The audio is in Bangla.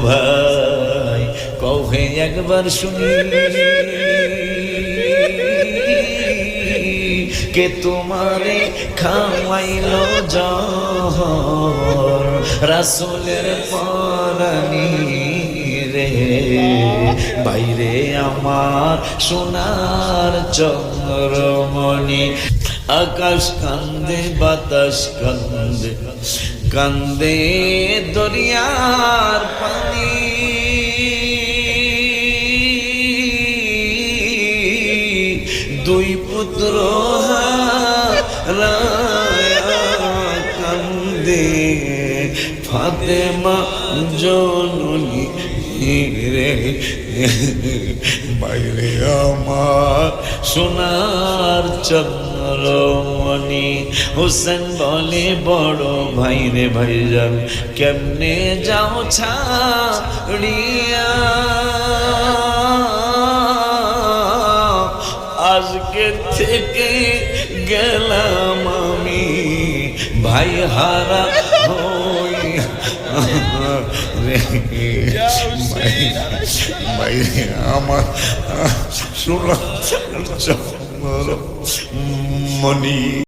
ভাই কহে একবার শুনি কে তোমারে খাওয়াইলো জহর রাসূলের পরানি রে বাইরে আমার সোনার চন্দ্রমণি আকাশ কান্দে বাতাস কান্দে কান্দে দরিয়ার পানি দুই পুত্র হারায়া কান্দে ফাতেমা জননী রে বাইরে আমার সোনার চন্দ্রমণি হোসেন বলে বড় ভাই রে ভাইজান কেমনে যাও ছাড়িয়া আজকে থেকে গেলাম আমি ভাই হারা হই বাইরে আমার সোনার চন্দ্রমণি